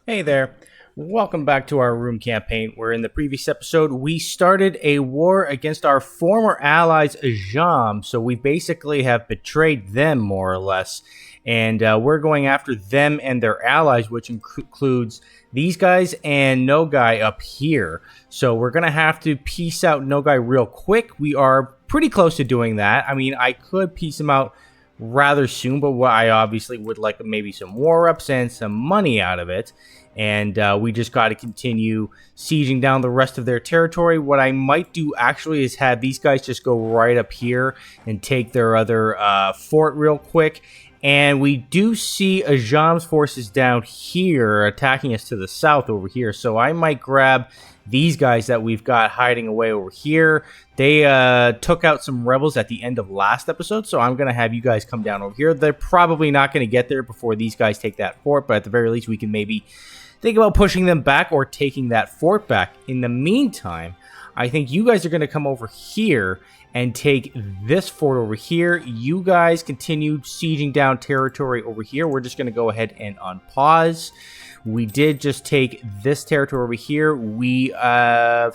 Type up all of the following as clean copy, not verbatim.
Hey there. Welcome back to our room campaign, where in the previous episode we started a war against our former allies, Ajam. So we basically have betrayed them, more or less. And we're going after them and their allies, which includes these guys and Nogai up here. So we're going to have to piece out Nogai real quick. We are pretty close to doing that. I mean, I could piece him out rather soon, but what I obviously would like maybe some war reps and some money out of it. And we just got to continue sieging down the rest of their territory. What I might do actually is have these guys just go right up here and take their other fort real quick. And we do see Ajam's forces down here attacking us to the south over here. So I might grab these guys that we've got hiding away over here. They took out some rebels at the end of last episode, so I'm going to have you guys come down over here. They're probably not going to get there before these guys take that fort, but at the very least we can maybe think about pushing them back or taking that fort back. In the meantime, I think you guys are going to come over here and take this fort over here. You guys continue sieging down territory over here. We're just going to go ahead and unpause. We did just take this territory over here. We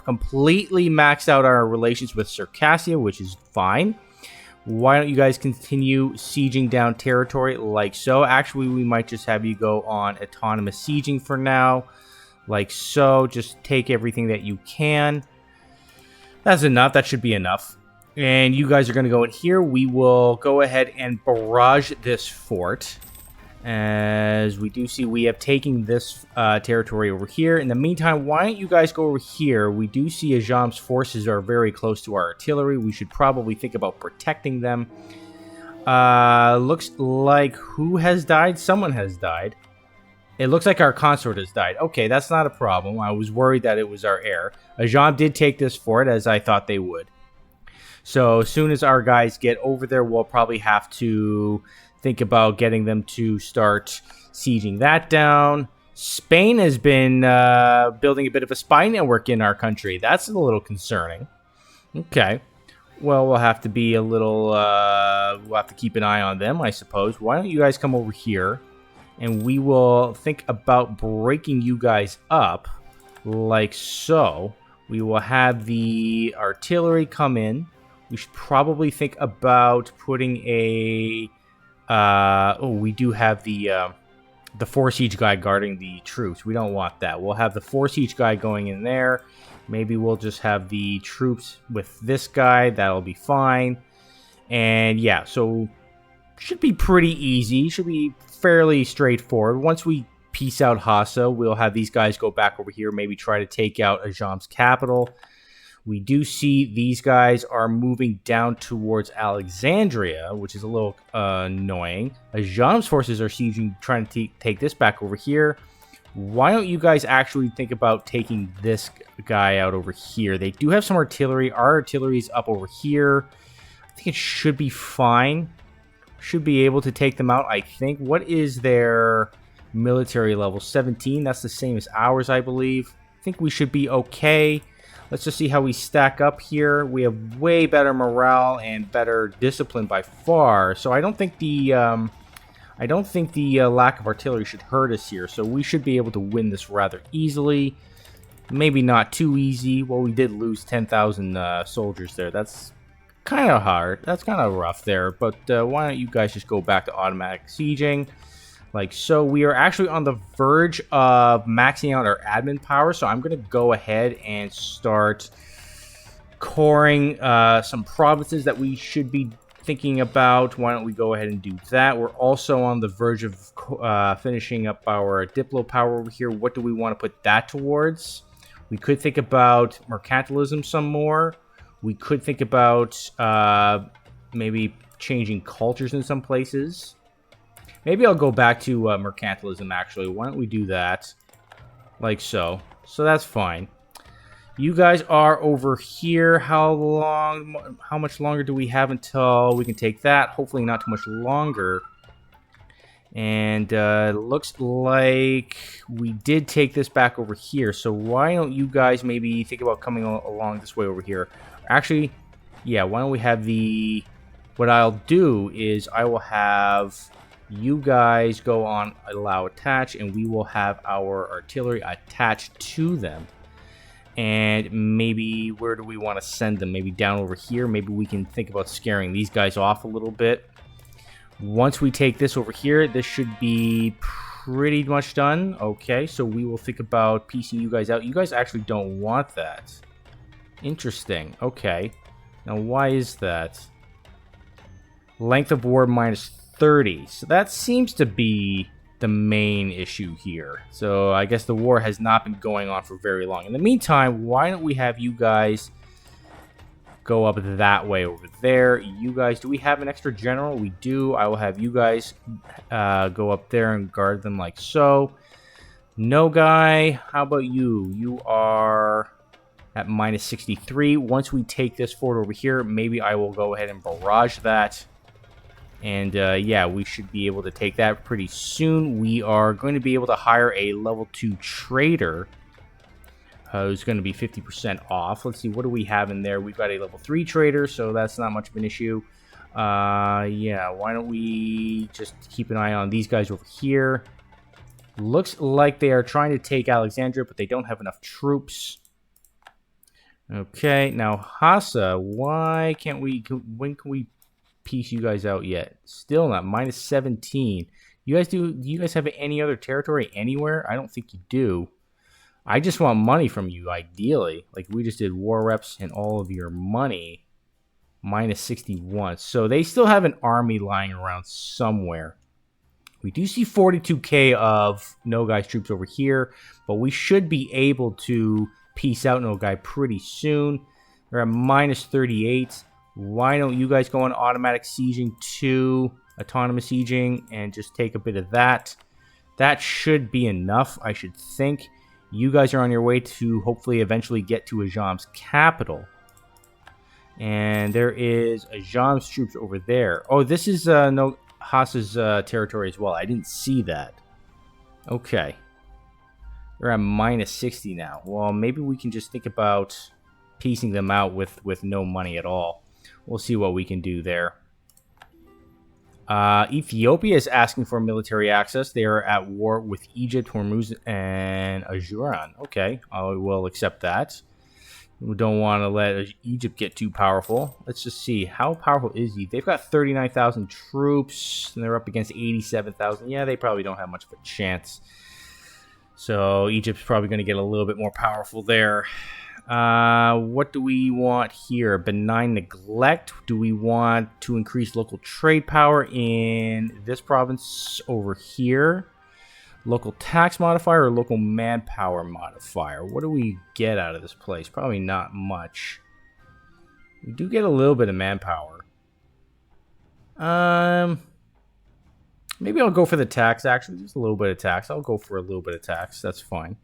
completely maxed out our relations with Circassia, which is fine. Why don't you guys continue sieging down territory like so? Actually, we might just have you go on autonomous sieging for now. Like so. Just take everything that you can. That's enough. That should be enough. And you guys are going to go in here. We will go ahead and barrage this fort. As we do see, we have taken this territory over here. In the meantime, why don't you guys go over here? We do see Ajam's forces are very close to our artillery. We should probably think about protecting them. Looks like who has died? Someone has died. It looks like our consort has died. Okay, that's not a problem. I was worried that it was our heir. Ajam did take this fort, as I thought they would. So as soon as our guys get over there, we'll probably have to think about getting them to start sieging that down. Spain has been building a bit of a spy network in our country. That's a little concerning. Okay. Well, we'll have to be a little... we'll have to keep an eye on them, I suppose. Why don't you guys come over here, and we will think about breaking you guys up like so. We will have the artillery come in. We should probably think about putting a... we do have the 4 siege guy guarding the troops. We don't want that. We'll have the 4 siege guy going in there. Maybe we'll just have the troops with this guy. That'll be fine. And yeah, so should be pretty easy. Should be fairly straightforward. Once we piece out Hassa, we'll have these guys go back over here. Maybe try to take out Ajam's capital. We do see these guys are moving down towards Alexandria, which is a little annoying. Ajam's forces are sieging, trying to take this back over here. Why don't you guys actually think about taking this guy out over here? They do have some artillery. Our artillery is up over here. I think it should be fine. Should be able to take them out, I think. What is their military level? 17. That's the same as ours, I believe. I think we should be okay. Let's just see how we stack up here. We have way better morale and better discipline by far. So I don't think the lack of artillery should hurt us here. So we should be able to win this rather easily. Maybe not too easy. Well, we did lose 10,000 soldiers there. That's kind of hard. That's kind of rough there. But why don't you guys just go back to automatic sieging? Like so. We are actually on the verge of maxing out our admin power, so I'm going to go ahead and start coring some provinces that we should be thinking about. Why don't we go ahead and do that? We're also on the verge of finishing up our Diplo power over here. What do we want to put that towards? We could think about mercantilism some more. We could think about maybe changing cultures in some places. Maybe I'll go back to mercantilism, actually. Why don't we do that? Like so. So that's fine. You guys are over here. How much longer do we have until we can take that? Hopefully not too much longer. And looks like we did take this back over here. So why don't you guys maybe think about coming along this way over here? Actually, yeah, why don't we have the... What I'll do is I will have You guys go on allow attach, and we will have our artillery attached to them. And maybe where do we want to send them? Maybe down over here. Maybe we can think about scaring these guys off a little bit. Once we take this over here, this should be pretty much done. Okay, so we will think about piecing you guys out. You guys actually don't want that. Interesting. Okay. Now, why is that? Length of war minus 30. So that seems to be the main issue here. So I guess the war has not been going on for very long. In the meantime, why don't we have you guys go up that way over there? You guys, do we have an extra general? We do. I will have you guys go up there and guard them like so. No guy, how about you? You are at minus 63. Once we take this fort over here, maybe I will go ahead and barrage that. And yeah, we should be able to take that pretty soon. We are going to be able to hire a level 2 trader who's going to be 50% off. Let's see, what do we have in there? We've got a level 3 trader, so that's not much of an issue. Yeah, why don't we just keep an eye on these guys over here. Looks like they are trying to take Alexandria, but they don't have enough troops. Okay, now Hassa, why can't we, when can we piece you guys out yet? Still not. Minus 17. Do you guys have any other territory anywhere? I don't think you do. I just want money from you, ideally. Like, we just did war reps and all of your money. Minus 61. So they still have an army lying around somewhere. We do see 42k of Nogai's troops over here, but we should be able to piece out Nogai pretty soon. They're at minus 38. Why don't you guys go on automatic sieging to autonomous sieging and just take a bit of that? That should be enough, I should think. You guys are on your way to hopefully eventually get to Ajam's capital. And there is Ajam's troops over there. Oh, this is no Hassa's territory as well. I didn't see that. Okay. They're at minus 60 now. Well, maybe we can just think about piecing them out with no money at all. We'll see what we can do there. Ethiopia is asking for military access. They are at war with Egypt, Hormuz, and Ajuran. Okay, I will accept that. We don't want to let Egypt get too powerful. Let's just see. How powerful is he? They've got 39,000 troops, and they're up against 87,000. Yeah, they probably don't have much of a chance. So Egypt's probably going to get a little bit more powerful there. What do we want here? Benign neglect. Do we want to increase local trade power in this province over here? Local tax modifier or local manpower modifier? What do we get out of this place? Probably not much. We do get a little bit of manpower. Maybe I'll go for the tax, actually. Just a little bit of tax. I'll go for a little bit of tax. That's fine.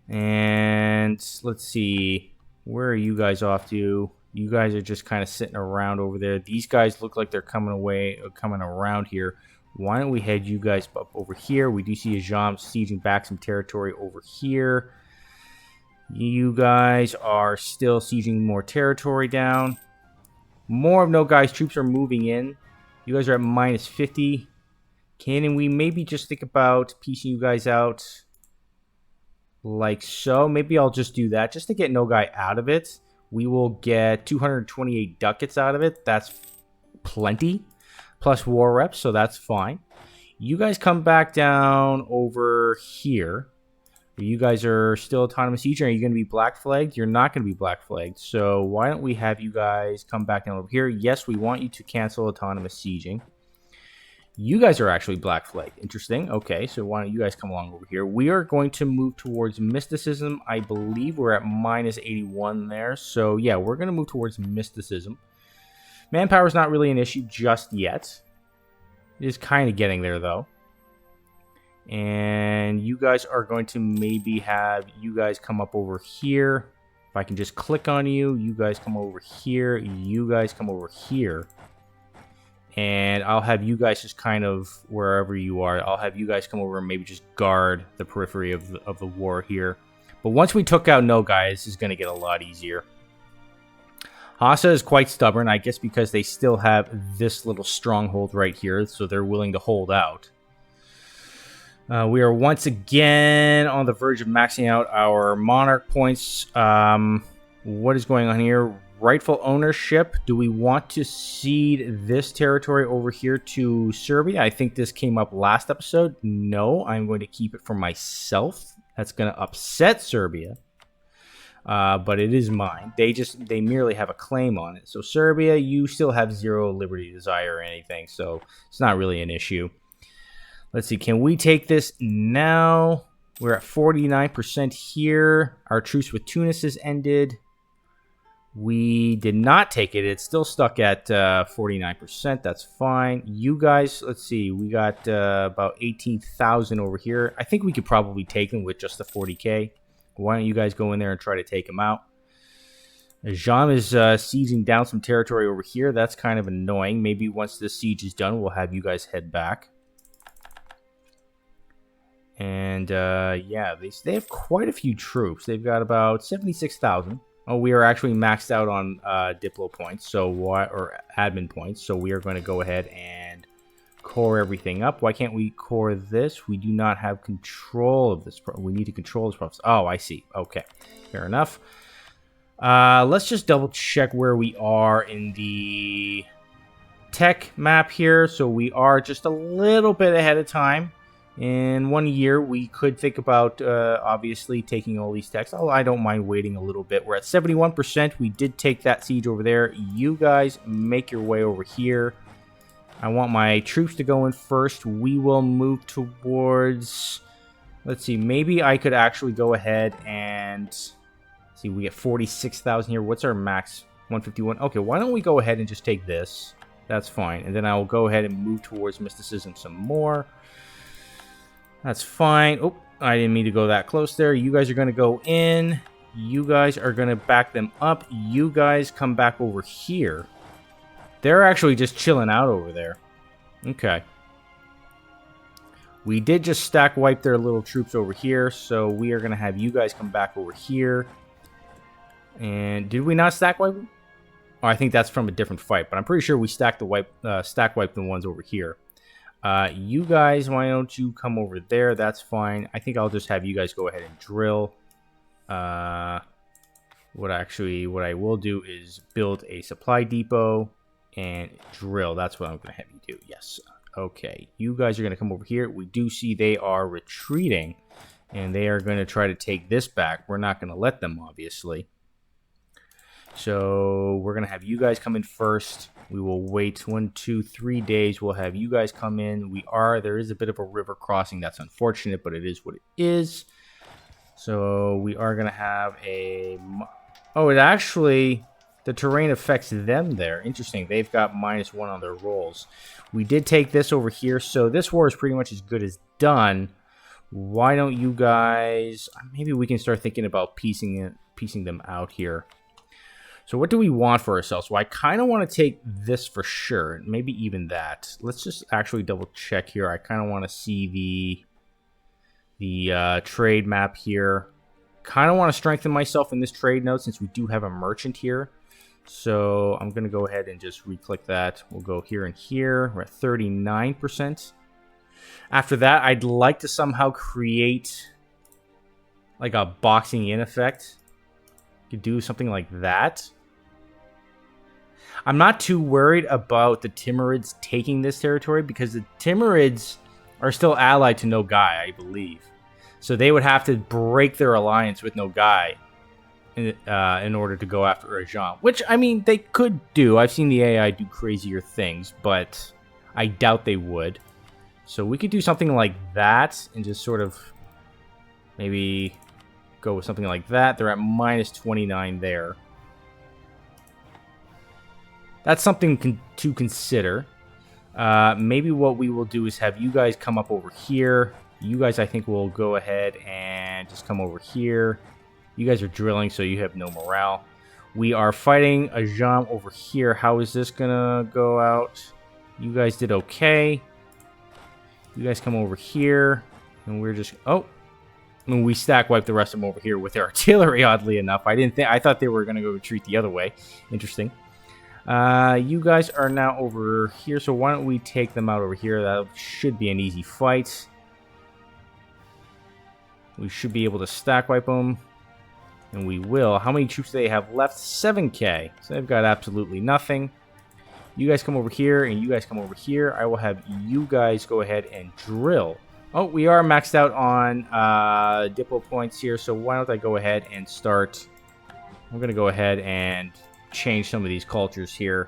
And let's see. Where are you guys off to? You guys are just kind of sitting around over there. These guys look like they're coming around here. Why don't we head you guys up over here? We do see Ajam sieging back some territory over here. You guys are still sieging more territory down. More of Nogai's troops are moving in. You guys are at minus 50. Can we maybe just think about piecing you guys out like so? Maybe I'll just do that just to get Nogai out of it. We will get 228 ducats out of it. That's plenty. Plus war reps, so that's fine. You guys come back down over here. You guys are still autonomous siege. Are you going to be black flagged? You're not going to be black flagged. So why don't we have you guys come back down over here? Yes, we want you to cancel autonomous sieging. You guys are actually black flagged. Interesting. Okay, so why don't you guys come along over here? We are going to move towards mysticism. I believe we're at minus 81 there. So yeah, we're going to move towards mysticism. Manpower is not really an issue just yet. It is kind of getting there, though. And you guys are going to maybe have you guys come up over here. If I can just click on you, you guys come over here. You guys come over here. And I'll have you guys just kind of, wherever you are, I'll have you guys come over and maybe just guard the periphery of the war here. But once we took out Nogai, this is going to get a lot easier. Hassa is quite stubborn, I guess because they still have this little stronghold right here, so they're willing to hold out. We are once again on the verge of maxing out our monarch points. What is going on here? Rightful ownership. Do we want to cede this territory over here to Serbia? I think this came up last episode. No, I'm going to keep it for myself. That's going to upset Serbia. But it is mine. They merely have a claim on it. So Serbia, you still have zero liberty, desire, or anything. So it's not really an issue. Let's see. Can we take this now? We're at 49% here. Our truce with Tunis has ended. We did not take it. It's still stuck at 49%. That's fine. You guys, let's see. We got about 18,000 over here. I think we could probably take them with just the 40k. Why don't you guys go in there and try to take them out? Jam is sieging down some territory over here. That's kind of annoying. Maybe once this siege is done, we'll have you guys head back. And yeah, they have quite a few troops. They've got about 76,000. Oh, we are actually maxed out on Diplo points, or admin points. So we are going to go ahead and core everything up. Why can't we core this? We do not have control of this. We need to control this process. Oh, I see. Okay, fair enough. Let's just double check where we are in the tech map here. So we are just a little bit ahead of time. In 1 year, we could think about, obviously, taking all these techs. Oh, I don't mind waiting a little bit. We're at 71%. We did take that siege over there. You guys make your way over here. I want my troops to go in first. We will move towards... Let's see. Maybe I could actually go ahead and... See, we get 46,000 here. What's our max? 151. Okay, why don't we go ahead and just take this? That's fine. And then I will go ahead and move towards mysticism some more. That's fine. Oh, I didn't mean to go that close there. You guys are going to go in. You guys are going to back them up. You guys come back over here. They're actually just chilling out over there. Okay. We did just stack wipe their little troops over here, so we are going to have you guys come back over here. And did we not stack wipe them? Oh, I think that's from a different fight, but I'm pretty sure we stack wiped the ones over here. You guys, why don't you come over there? That's fine. I think I'll just have you guys go ahead and drill. What I will do is build a supply depot and drill. That's what I'm going to have you do. Yes. Okay. You guys are going to come over here. We do see they are retreating, and they are going to try to take this back. We're not going to let them, obviously. So we're going to have you guys come in first. We will wait 1, 2, 3 days. We'll have you guys come in. There is a bit of a river crossing. That's unfortunate, but it is what it is. So we are going to have a... Oh, it actually... The terrain affects them there. Interesting. They've got -1 on their rolls. We did take this over here, so this war is pretty much as good as done. Why don't you guys... Maybe we can start thinking about piecing them out here. So what do we want for ourselves? Well, I kind of want to take this for sure. Maybe even that. Let's just actually double check here. I kind of want to see the trade map here. Kind of want to strengthen myself in this trade node since we do have a merchant here. So I'm going to go ahead and just re-click that. We'll go here and here. We're at 39%. After that, I'd like to somehow create like a boxing in effect. Could do something like that. I'm not too worried about the Timurids taking this territory because the Timurids are still allied to Nogai, I believe. So they would have to break their alliance with Nogai in order to go after Urjan. Which, I mean, they could do. I've seen the AI do crazier things, but I doubt they would. So we could do something like that and just sort of maybe go with something like that. They're at -29 there. That's something to consider. Maybe what we will do is have you guys come up over here. You guys, I think, will go ahead and just come over here. You guys are drilling, so you have no morale. We are fighting a Jam over here. How is this gonna go out? You guys did okay. You guys come over here, and we're just... Oh! And we stack wipe the rest of them over here with their artillery, oddly enough. I thought they were going to go retreat the other way. Interesting. You guys are now over here, so why don't we take them out over here? That should be an easy fight. We should be able to stack wipe them. And we will. How many troops do they have left? 7k. So they've got absolutely nothing. You guys come over here, and you guys come over here. I will have you guys go ahead and drill. Oh, we are maxed out on Diplo points here, so why don't I go ahead and start... I'm going to go ahead and change some of these cultures here.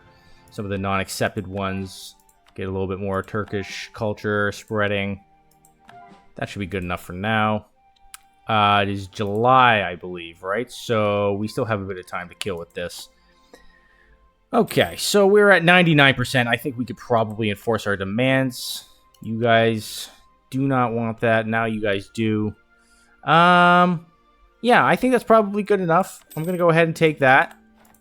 Some of the non-accepted ones. Get a little bit more Turkish culture spreading. That should be good enough for now. It is July, I believe, right? So we still have a bit of time to kill with this. Okay, so we're at 99%. I think we could probably enforce our demands. You guys... do not want that. Now you guys do. Yeah, I think that's probably good enough. I'm going to go ahead and take that.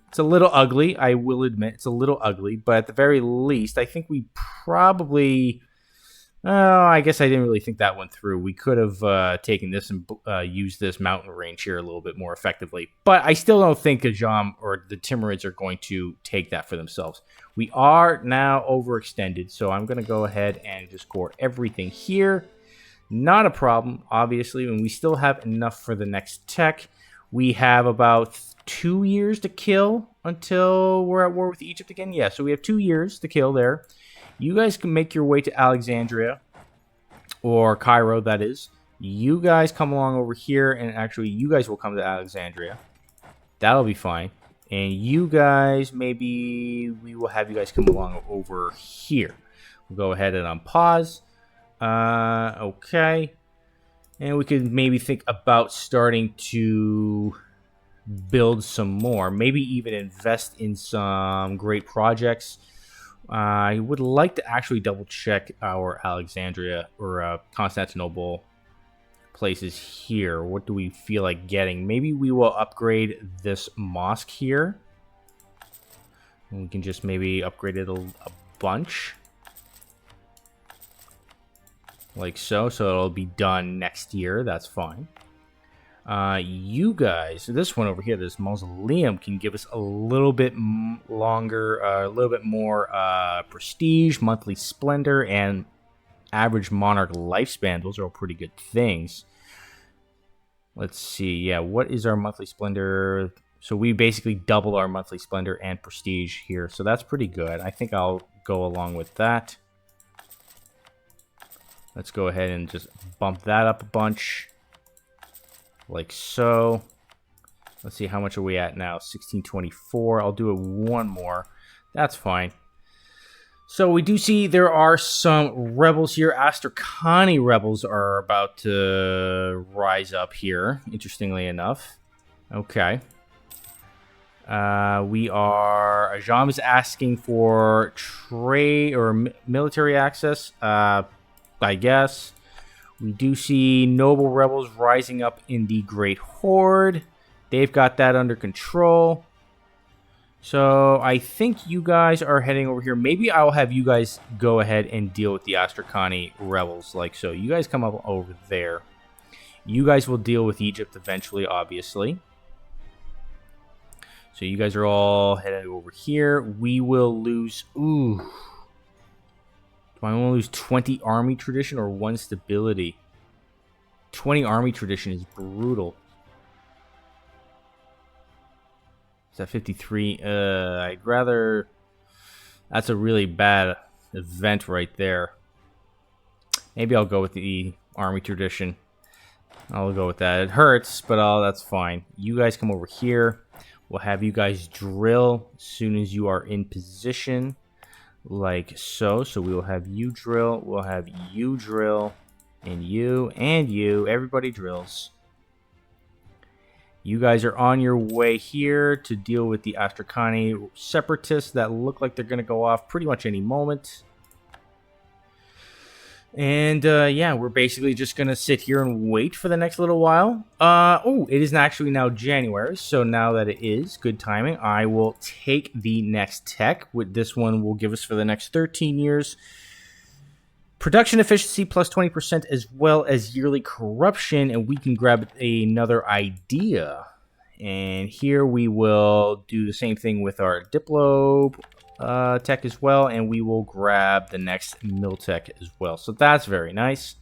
It's a little ugly, I will admit. It's a little ugly, but at the very least, I think we probably... Oh, I guess I didn't really think that went through. We could have taken this and used this mountain range here a little bit more effectively. But I still don't think Ajam or the Timurids are going to take that for themselves. We are now overextended, so I'm going to go ahead and just core everything here. Not a problem, obviously, and we still have enough for the next tech. We have about 2 years to kill until we're at war with Egypt again. Yeah, so we have 2 years to kill there. You guys can make your way to Alexandria, or Cairo, that is. You guys come along over here, and actually, you guys will come to Alexandria. That'll be fine. And you guys, maybe we will have you guys come along over here. We'll go ahead and unpause. Okay. And we could maybe think about starting to build some more. Maybe even invest in some great projects. I would like to actually double check our Alexandria or Constantinople places here. What do we feel like getting? Maybe we will upgrade this mosque here. And we can just maybe upgrade it a bunch. Like so. So it'll be done next year. That's fine. You guys, this one over here, this mausoleum, can give us a little bit longer, a little bit more prestige, monthly splendor, and average monarch lifespan. Those are all pretty good things. Let's see. Yeah, what is our monthly splendor? So we basically double our monthly splendor and prestige here. So that's pretty good. I think I'll go along with that. Let's go ahead and just bump that up a bunch. Like so. Let's see, how much are we at now? 1624. I'll do it one more. That's fine. So we do see there are some rebels here. Astrakhani rebels are about to rise up here, interestingly enough. Okay. Ajam is asking for trade or military access, I guess. We do see noble rebels rising up in the Great Horde. They've got that under control. So I think you guys are heading over here. Maybe I'll have you guys go ahead and deal with the Astrakhani rebels like so. You guys come up over there. You guys will deal with Egypt eventually, obviously. So you guys are all headed over here. We will lose... Ooh... Do I want to lose 20 army tradition or 1 stability? 20 army tradition is brutal. Is that 53? I'd rather... That's a really bad event right there. Maybe I'll go with the army tradition. I'll go with that. It hurts, but that's fine. You guys come over here. We'll have you guys drill as soon as you are in position. Like so. So we will have you drill, we'll have you drill, and you, everybody drills. You guys are on your way here to deal with the Astrakhani separatists that look like they're going to go off pretty much any moment. And yeah, we're basically just going to sit here and wait for the next little while. Oh, it is actually now January, so now that it is, good timing, I will take the next tech. With this one will give us for the next 13 years. Production efficiency plus 20% as well as yearly corruption, and we can grab another idea. And here we will do the same thing with our Diplo tech as well, and we will grab the next Mill tech as well. So that's very nice.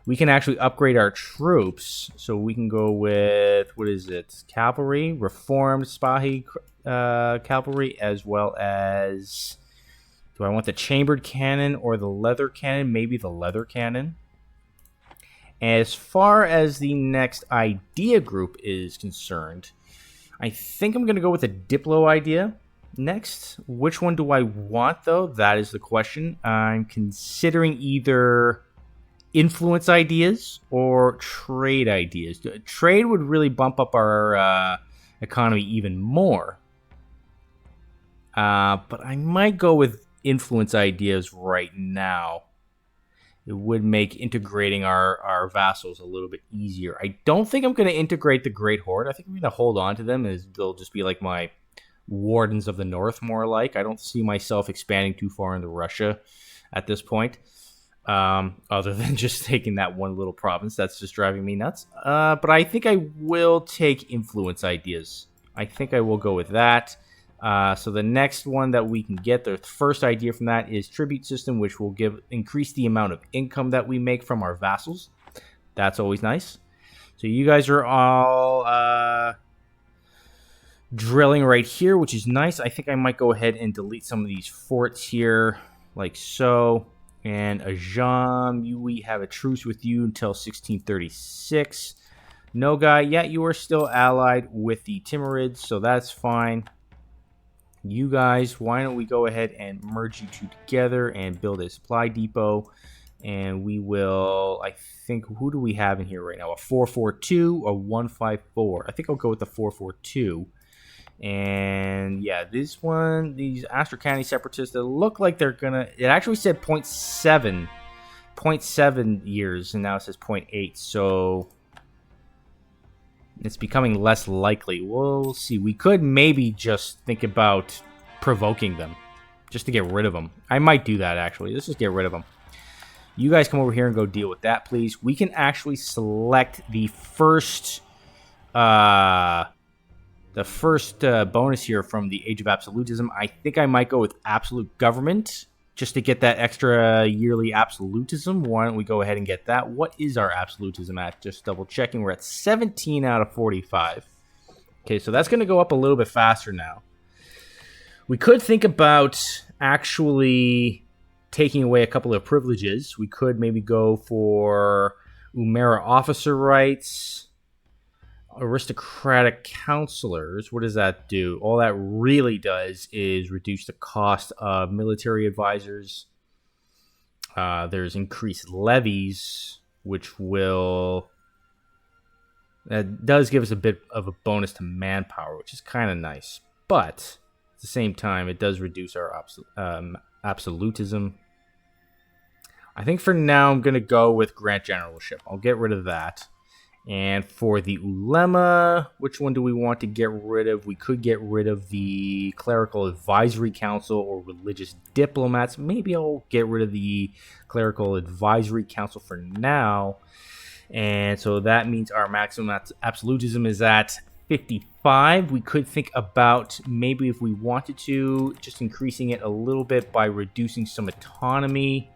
We can actually upgrade our troops, so we can go with, what is it, cavalry, reformed Spahi cavalry, as well as, do I want the chambered cannon or the leather cannon? Maybe the leather cannon. As far as the next idea group is concerned, I think I'm going to go with the Diplo idea next. Which one do I want, though? That is the question. I'm considering either influence ideas or trade ideas. Trade would really bump up our economy even more. But I might go with influence ideas right now. It would make integrating our vassals a little bit easier. I don't think I'm going to integrate the Great Horde. I think I'm going to hold on to them, as they'll just be like my Wardens of the North, more like. I don't see myself expanding too far into Russia at this point, other than just taking that one little province. That's just driving me nuts. But I think I will take influence ideas. I think I will go with that. So the next one that we can get, the first idea from that is tribute system, which will increase the amount of income that we make from our vassals. That's always nice. So you guys are all drilling right here, which is nice. I think I might go ahead and delete some of these forts here, like so. And Ajam, we have a truce with you until 1636. No guy, yeah, you are still allied with the Timurids, so that's fine. You guys, why don't we go ahead and merge you two together and build a supply depot, and we will, I think, who do we have in here right now? A 442 or 154? I think I'll go with the 442. And yeah, this one, these Astrakani separatists, they look like they're gonna, it actually said 0.7 years, and now it says 0.8, so it's becoming less likely. We'll see. We could maybe just think about provoking them just to get rid of them. I might do that, actually. Let's just get rid of them. You guys come over here and go deal with that, please. We can actually select the first bonus here from the Age of Absolutism. I think I might go with Absolute Government, just to get that extra yearly absolutism. Why don't we go ahead and get that? What is our absolutism at? Just double checking. We're at 17 out of 45. Okay, so that's going to go up a little bit faster now. We could think about actually taking away a couple of privileges. We could maybe go for Umera officer rights, aristocratic counselors. What does that do? All that really does is reduce the cost of military advisors. There's increased levies, which will, that does give us a bit of a bonus to manpower, which is kind of nice. But at the same time, it does reduce our absolutism. I think for now I'm going to go with Grant Generalship. I'll get rid of that. And for the Ulema, which one do we want to get rid of? We could get rid of the Clerical Advisory Council or Religious Diplomats. Maybe I'll get rid of the Clerical Advisory Council for now. And so that means our maximum absolutism is at 55. We could think about maybe, if we wanted to, just increasing it a little bit by reducing some autonomy.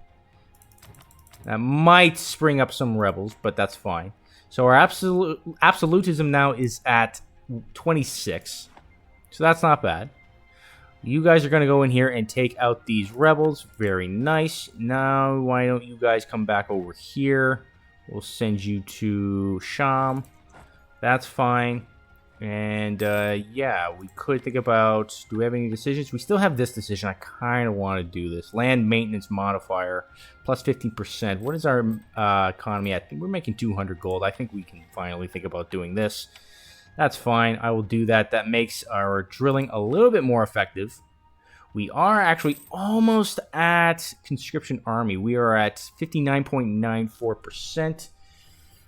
That might spring up some rebels, but that's fine. So our absolutism now is at 26. So that's not bad. You guys are going to go in here and take out these rebels. Very nice. Now, why don't you guys come back over here? We'll send you to Sham. That's fine. And, yeah, we could think about, do we have any decisions? We still have this decision. I kind of want to do this. Land maintenance modifier, plus 15%. What is our economy at? We're making 200 gold. I think we can finally think about doing this. That's fine. I will do that. That makes our drilling a little bit more effective. We are actually almost at conscription army. We are at 59.94%.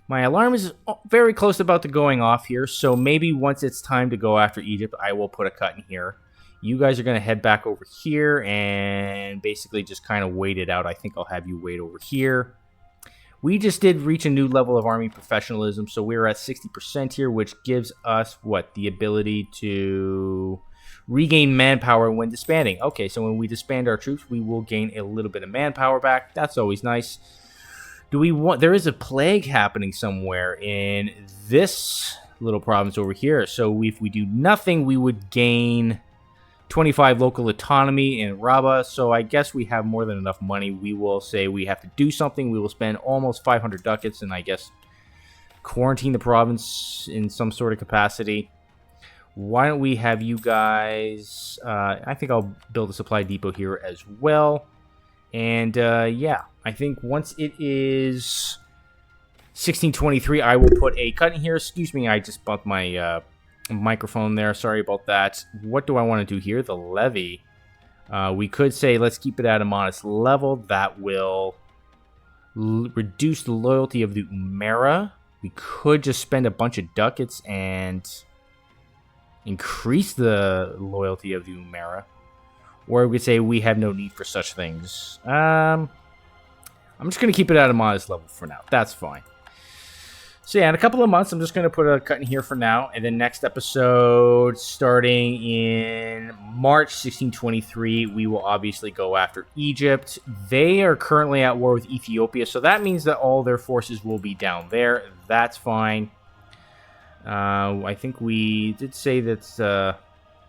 My alarm is very close about to going off here, so maybe once it's time to go after Egypt, I will put a cut in here. You guys are going to head back over here and basically just kind of wait it out. I think I'll have you wait over here. We just did reach a new level of army professionalism, so we're at 60% here, which gives us, what, the ability to regain manpower when disbanding. Okay, so when we disband our troops, we will gain a little bit of manpower back. That's always nice. Do we want... There is a plague happening somewhere in this little province over here, so if we do nothing, we would gain 25 local autonomy in Europa, so I guess we have more than enough money. We will say we have to do something. We will spend almost 500 ducats and I guess quarantine the province in some sort of capacity. Why don't we have you guys... I think I'll build a supply depot here as well. And yeah, I think once it is 1623, I will put a cut in here. Excuse me, I just bumped my... microphone there, sorry about that. What do I want to do here? The levy. We could say let's keep it at a modest level. That will reduce the loyalty of the Umera. We could just spend a bunch of ducats and increase the loyalty of the Umera, or we could say we have no need for such things. I'm just going to keep it at a modest level for now. That's fine. So yeah, in a couple of months, I'm just going to put a cut in here for now. And then next episode, starting in March 1623, we will obviously go after Egypt. They are currently at war with Ethiopia, so that means that all their forces will be down there. That's fine. I think we did say that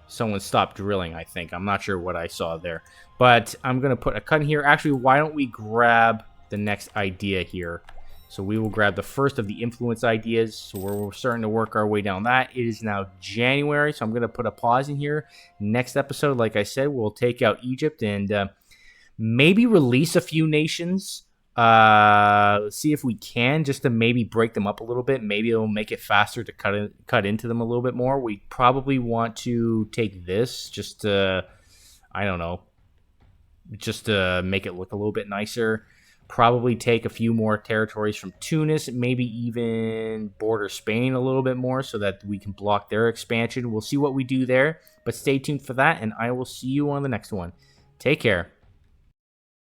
someone stopped drilling, I think. I'm not sure what I saw there. But I'm going to put a cut in here. Actually, why don't we grab the next idea here? So we will grab the first of the influence ideas. So we're starting to work our way down that. It is now January, so I'm going to put a pause in here. Next episode, like I said, we'll take out Egypt and maybe release a few nations. See if we can, just to maybe break them up a little bit. Maybe it'll make it faster to cut into them a little bit more. We probably want to take this just to, I don't know, just to make it look a little bit nicer. Probably take a few more territories from Tunis, maybe even border Spain a little bit more so that we can block their expansion. We'll see what we do there, but stay tuned for that, and I will see you on the next one. Take care.